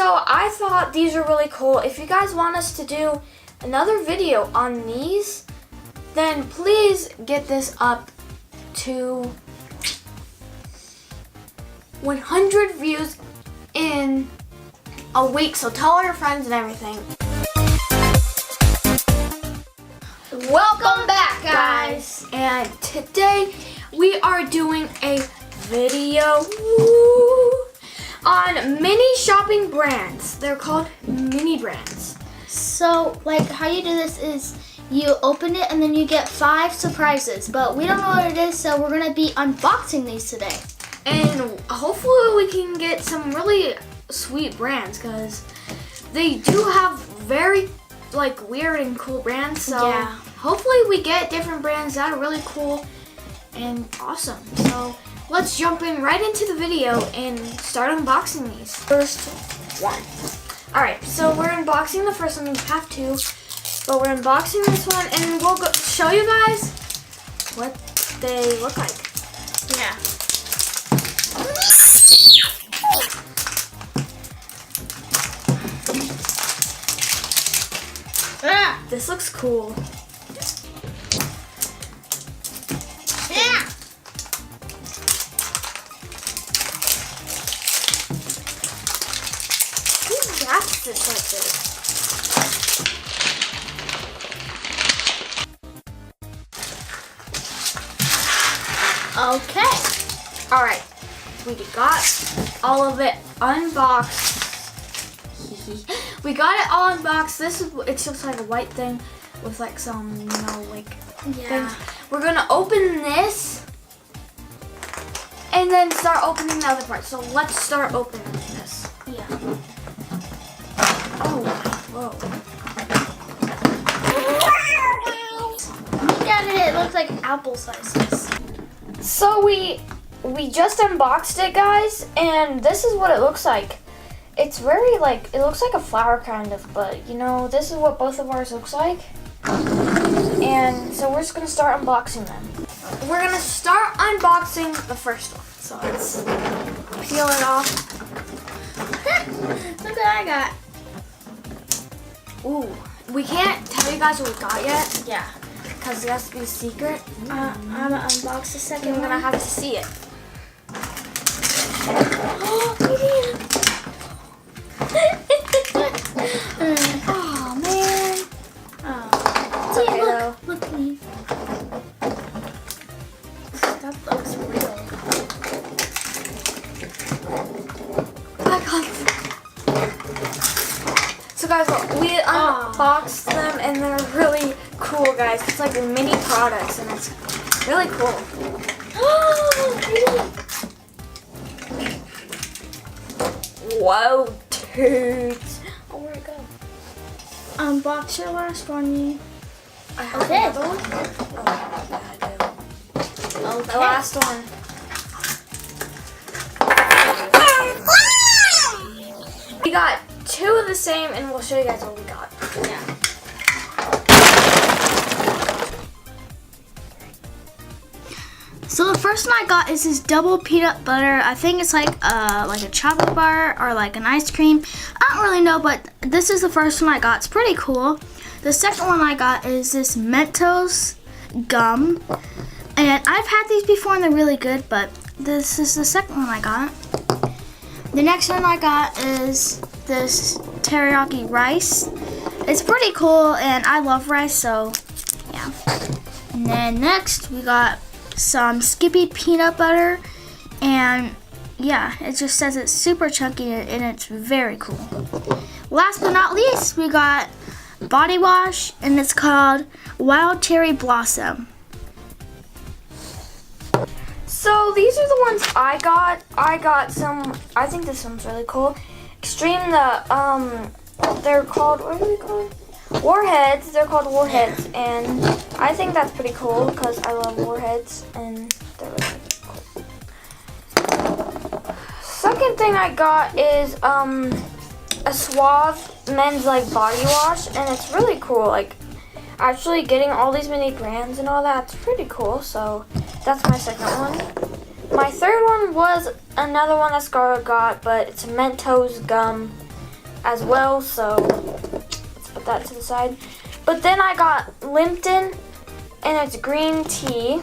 So I thought these are really cool. If you guys want us to do another video on these, then please get this up to 100 views in a week. So tell all your friends and everything. Welcome back, guys. And today we are doing a video on mini shopping brands. They're called mini brands. So, like, how you do this is you open it and then you get 5 surprises. But we don't know what it is, so we're going to be unboxing these today. And hopefully we can get some really sweet brands because they do have very, like, weird and cool brands. So yeah. Hopefully we get different brands that are really cool and awesome. So let's jump in right into the video and start unboxing these. First one. Alright, so we're unboxing the first one. We have two, but we're unboxing this one and we'll show you guys what they look like. Yeah. This looks cool. Yeah. Who wraps this like this? Okay. Alright, we got all of it unboxed. We got it all unboxed. It's just like a white thing with like some, things. We're gonna open this and then start opening the other part. So let's start opening this. Yeah. Oh, whoa. Look at it. It looks like apple slices. So we just unboxed it, guys, and this is what it looks like. It's very it looks like a flower kind of, but this is what both of ours looks like. And so we're just gonna start unboxing them. We're gonna start unboxing the first one. So let's peel it off. Look what I got. Ooh, we can't tell you guys what we got yet. Yeah. Because it has to be a secret. I'm gonna unbox the second We're one. gonna have to see it. Oh man. Oh. It's okay though. Look me. That looks real. I got it. So guys, we unboxed them and they're really cool, guys. It's like mini products and it's really cool. Whoa, dudes. Oh, where'd it go? Unbox your last one, you. I have Okay. another one. Oh, yeah, I do. Okay. The last one. We got two of the same and we'll show you guys what we got. Yeah. So the first one I got is this double peanut butter. I think it's like a chocolate bar or like an ice cream. I don't really know, but this is the first one I got. It's pretty cool. The second one I got is this Mentos gum. And I've had these before and they're really good, but this is the second one I got. The next one I got is this teriyaki rice. It's pretty cool and I love rice, so yeah. And then next we got some Skippy peanut butter, and yeah, it just says it's super chunky and it's very cool. Last but not least, we got body wash and it's called Wild Cherry Blossom. So these are the ones I got. I got some, I think this one's really cool. Extreme, they're called, what are they called? Warheads. They're called Warheads, and I think that's pretty cool because I love Warheads and they're really cool. Second thing I got is a Suave men's body wash, and it's really cool. Actually getting all these mini brands and all that's pretty cool. So that's my second one. My third one was another one that Scarlett got, but it's a Mentos gum. as well, so let's put that to the side. But then I got Lipton, and it's green tea,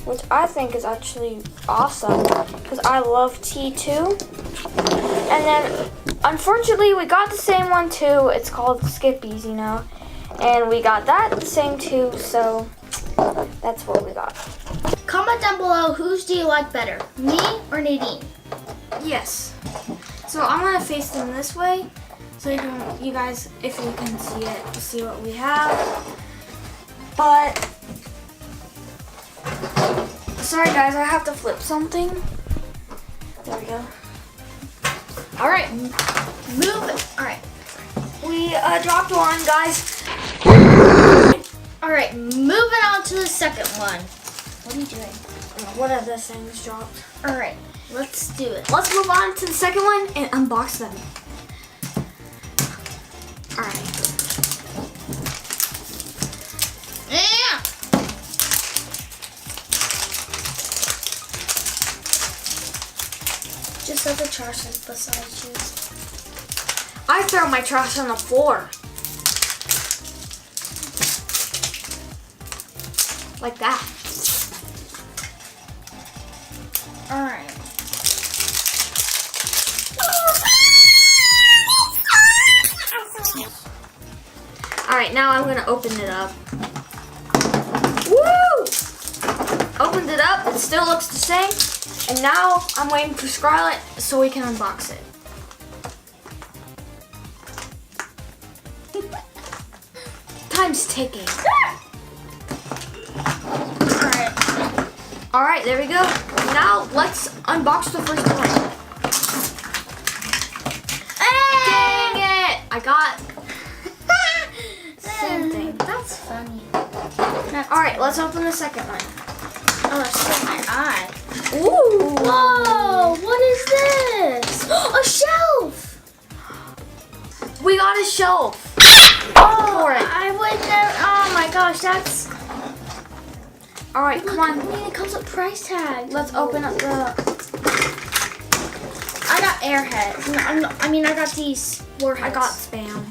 which I think is actually awesome because I love tea too. And then unfortunately we got the same one too. It's called Skippies, you know, and we got that the same too, so that's what we got. Comment down below, whose do you like better, me or Nadine? Yes. So I'm gonna face them this way, so you guys, if you can see it, see what we have. But sorry guys, I have to flip something. There we go. All right, move it. All right. We dropped one, guys. All right, moving on to the second one. What are you doing? One of the things dropped. All right, let's do it. Let's move on to the second one and unbox them. All right. Yeah. Just let the trash beside you. I throw my trash on the floor. Like that. All right. All right, now I'm gonna open it up. Woo! Opened it up, it still looks the same. And now I'm waiting for Scarlett so we can unbox it. Time's ticking. All right, there we go. Now let's unbox the first one. Dang it! I got same thing. That's funny. All right, let's open the second one. Oh, it's in my eye. Ooh! Whoa! What is this? A shelf! We got a shelf. Oh, For it. I would never. Oh my gosh, that's. All right, come on. I mean, it comes with price tag. Let's open up the. I got Airheads. I got these Warheads. I got Spam.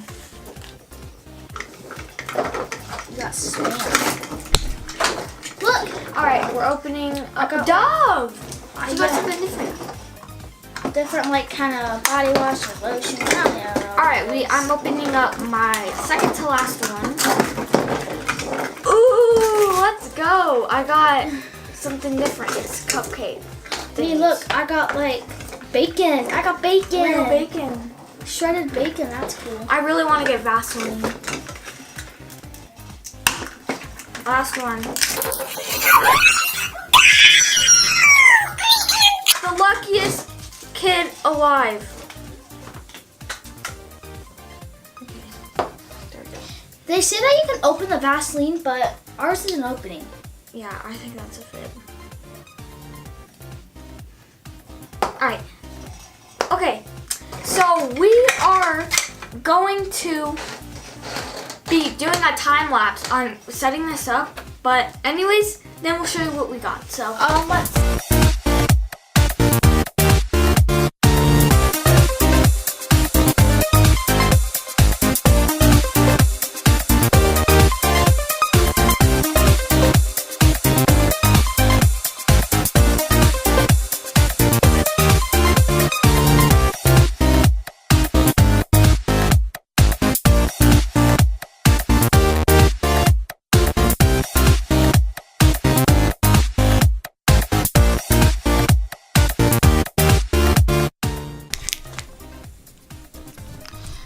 You got Spam. Look! All right, we're opening up a got- Dove. I You got got something different. different, like, kind of body wash or lotion. I don't know. All right, I'm opening up my second to last one. Ooh, let's go. I got something different. It's cupcake. Me, look, I got, like, bacon. I got bacon. Real bacon. Shredded bacon, that's cool. I really want to get Vaseline. Last one. The luckiest kid alive. Okay. There we go. They say that you can open the Vaseline, but ours isn't opening. Yeah, I think that's a fit. Alright. Okay. So we are going to be doing a time lapse on setting this up. But anyways, then we'll show you what we got. So Let's.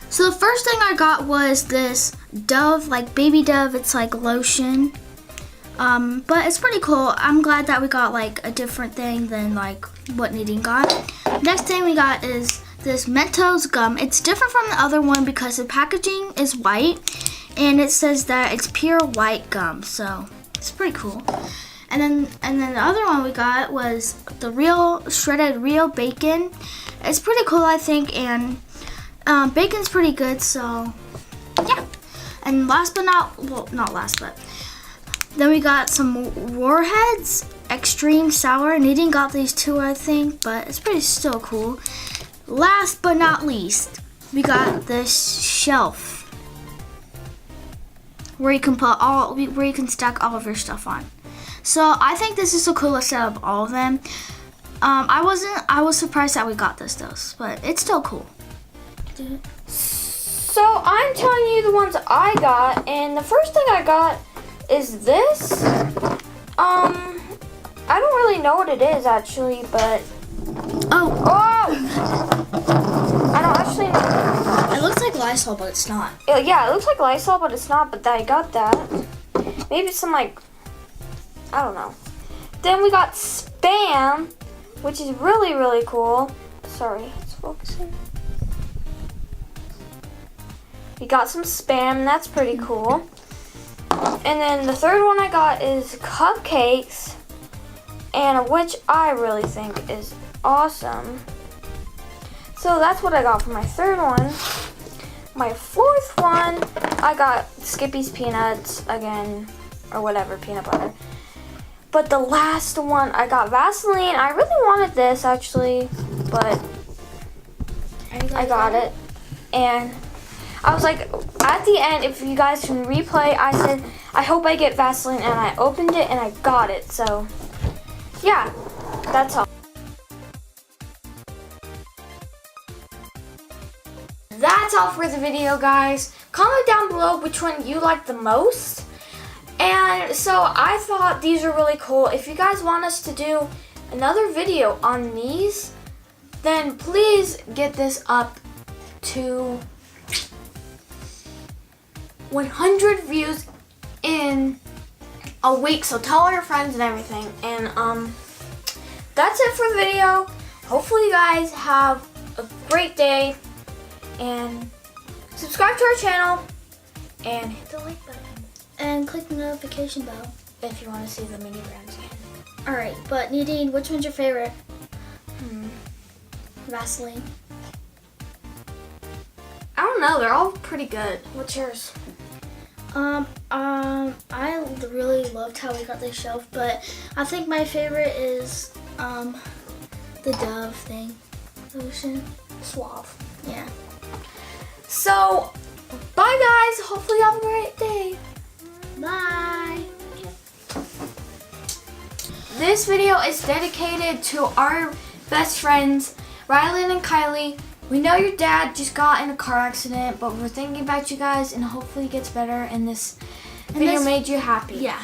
So the first thing I got was this Dove, like baby Dove. It's like lotion, but it's pretty cool. I'm glad that we got like a different thing than like what Nadine got. Next thing we got is this Mentos gum. It's different from the other one because the packaging is white, and it says that it's pure white gum. So it's pretty cool. And then the other one we got was the real shredded real bacon. It's pretty cool, I think, and bacon's pretty good, so yeah. And last but not last, but then we got some Warheads, extreme sour. Nadine got these too, I think, but it's pretty still cool. Last but not least, we got this shelf where you can stack all of your stuff on. So I think this is the coolest out of all of them. I was surprised that we got this though, but it's still cool. So I'm telling you the ones I got, and the first thing I got is this. I don't really know what it is actually, but Oh, I don't actually know. it looks like Lysol, but it's not. Yeah, it looks like Lysol, but it's not. But I got that. Maybe it's some like, I don't know. Then we got Spam, which is really, really cool. Sorry, it's focusing. We got some Spam, that's pretty cool. And then the third one I got is Cupcakes, and which I really think is awesome. So that's what I got for my third one. My fourth one, I got Skippy's Peanuts again, or whatever, peanut butter. But the last one, I got Vaseline. I really wanted this actually, but I got it. And I was like, at the end, if you guys can replay, I said, I hope I get Vaseline, and I opened it and I got it. So, yeah, that's all. That's all for the video, guys. Comment down below which one you like the most. And so I thought these are really cool. If you guys want us to do another video on these, then please get this up to 100 views in a week. So tell all your friends and everything. And that's it for the video. Hopefully you guys have a great day. And subscribe to our channel. And hit the like button. And click the notification bell. If you want to see the mini brands again. Alright, but Nadine, which one's your favorite? Vaseline. I don't know, they're all pretty good. What's yours? I really loved how we got this shelf, but I think my favorite is the Dove thing. Lotion. Suave. Yeah. So, bye guys. Hopefully you have a great day. Bye. This video is dedicated to our best friends, Rylan and Kylie. We know your dad just got in a car accident, but we're thinking about you guys, and hopefully he gets better, and this video made you happy. Yeah.